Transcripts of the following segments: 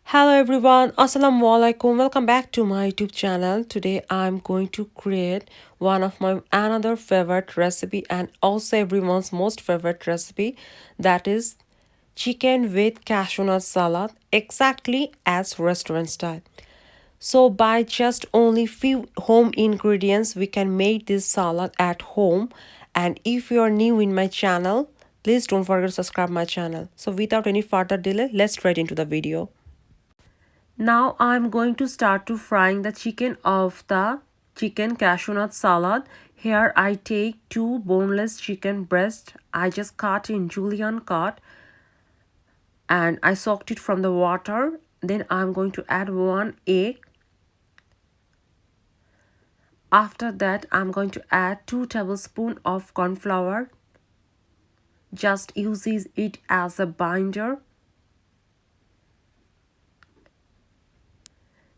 Hello everyone, Assalamu alaikum. Welcome back to my YouTube channel. Today I'm going to create one of my another favorite recipe and also everyone's most favorite recipe, that is chicken with cashew nut salad, exactly as restaurant style. So by just only few home ingredients we can make this salad at home. And if you are new in my channel, please don't forget to subscribe my channel. So without any further delay, let's straight into the video. Now I'm going to start to frying the chicken of the chicken cashew nut salad. Here I take two boneless chicken breast. I just cut in julienne cut and I soaked it from the water. Then I'm going to add one egg. After that I'm going to add 2 tablespoons of corn flour. Just uses it as a binder.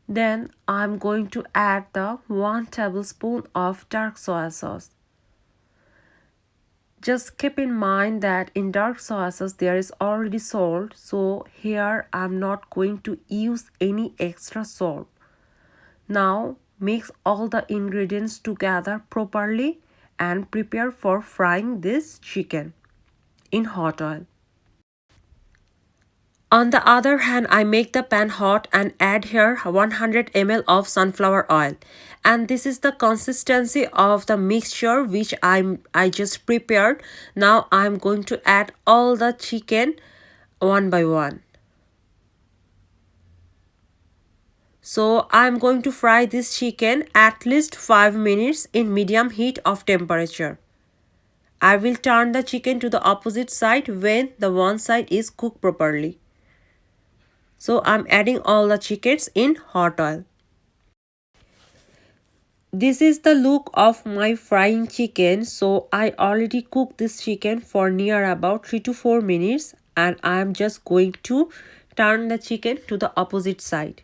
Then I'm going to add the 1 tablespoon of dark soy sauce. Just keep in mind that in dark soy sauce there is already salt, so here I'm not going to use any extra salt. Now mix all the ingredients together properly and prepare for frying this chicken in hot oil. On the other hand, I make the pan hot and add here 100 ml of sunflower oil. And this is the consistency of the mixture which I just prepared. Now I'm going to add all the chicken one by one. So I'm going to fry this chicken at least 5 minutes in medium heat of temperature. I will turn the chicken to the opposite side when the one side is cooked properly. So I'm adding all the chickens in hot oil. This is the look of my frying chicken. So I already cooked this chicken for near about 3 to 4 minutes and I am just going to turn the chicken to the opposite side.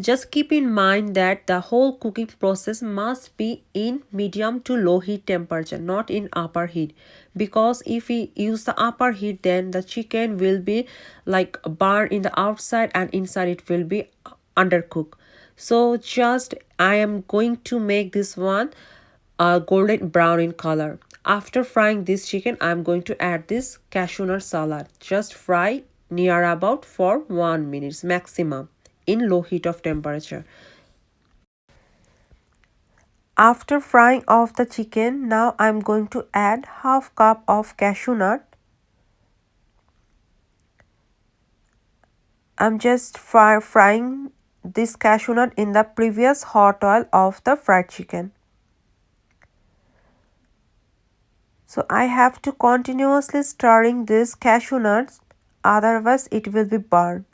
Just keep in mind that the whole cooking process must be in medium to low heat temperature, not in upper heat. Because if we use the upper heat, then the chicken will be like burned in the outside and inside it will be undercooked. So just I am going to make this one golden brown in color. After frying this chicken, I am going to add this cashew nut salad. Just fry near about for 1 minute maximum in low heat of temperature. After frying off the chicken, now I'm going to add half cup of cashew nut. I'm just frying this cashew nut in the previous hot oil of the fried chicken. So I have to continuously stirring this cashew nuts, otherwise it will be burned.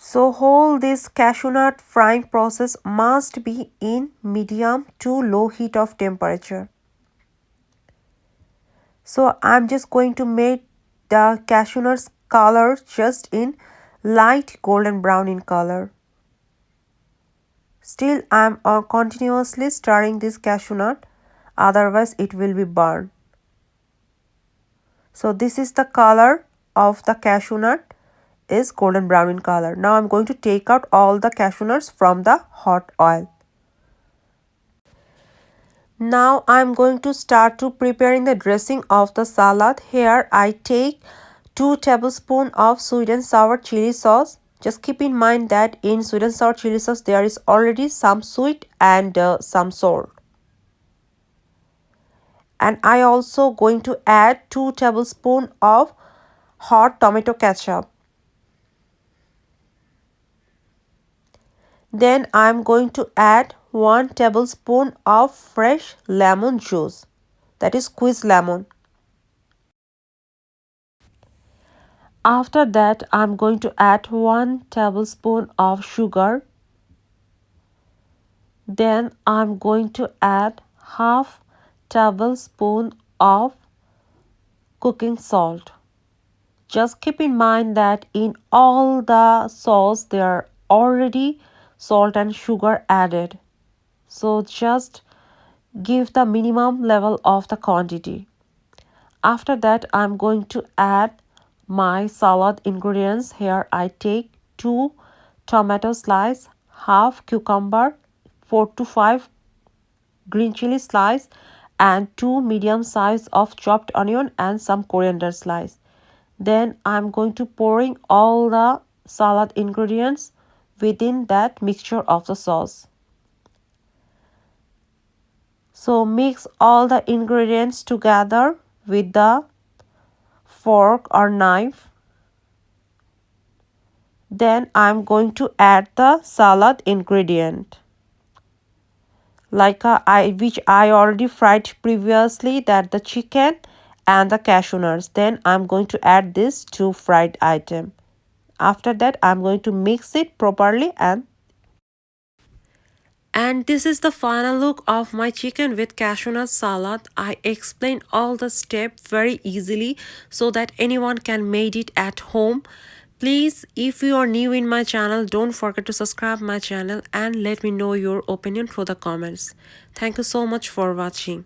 So whole this cashew nut frying process must be in medium to low heat of temperature. So I'm just going to make the cashew nuts color just in light golden brown in color. Still I'm continuously stirring this cashew nut, otherwise it will be burned. So this is the color of the cashew nut, is golden brown in color. Now I'm going to take out all the cashew nuts from the hot oil. Now I'm going to start to preparing the dressing of the salad. Here I take 2 tablespoons of sweet and sour chili sauce. Just keep in mind that in sweet and sour chili sauce there is already some sweet and some sour. And I also going to add 2 tablespoons of hot tomato ketchup. Then I am going to add 1 tablespoon of fresh lemon juice, that is squeezed lemon. After that I am going to add 1 tablespoon of sugar. Then I am going to add half tablespoon of cooking salt. Just keep in mind that in all the sauce there are already salt and sugar added. So just give the minimum level of the quantity. After that I'm going to add my salad ingredients. Here I take 2 tomato slice, half cucumber, 4 to 5 green chili slice, and 2 medium size of chopped onion and some coriander slice. Then I'm going to pouring all the salad ingredients within that mixture of the sauce. So mix all the ingredients together with the fork or knife. Then I'm going to add the salad ingredient like which I already fried previously, that the chicken and the cashew nuts. Then I'm going to add this two fried item. After that I'm going to mix it properly, and this is the final look of my chicken with cashew nut salad. I explained all the steps very easily so that anyone can make it at home. Please, if you are new in my channel, don't forget to subscribe my channel and let me know your opinion through the comments. Thank you so much for watching.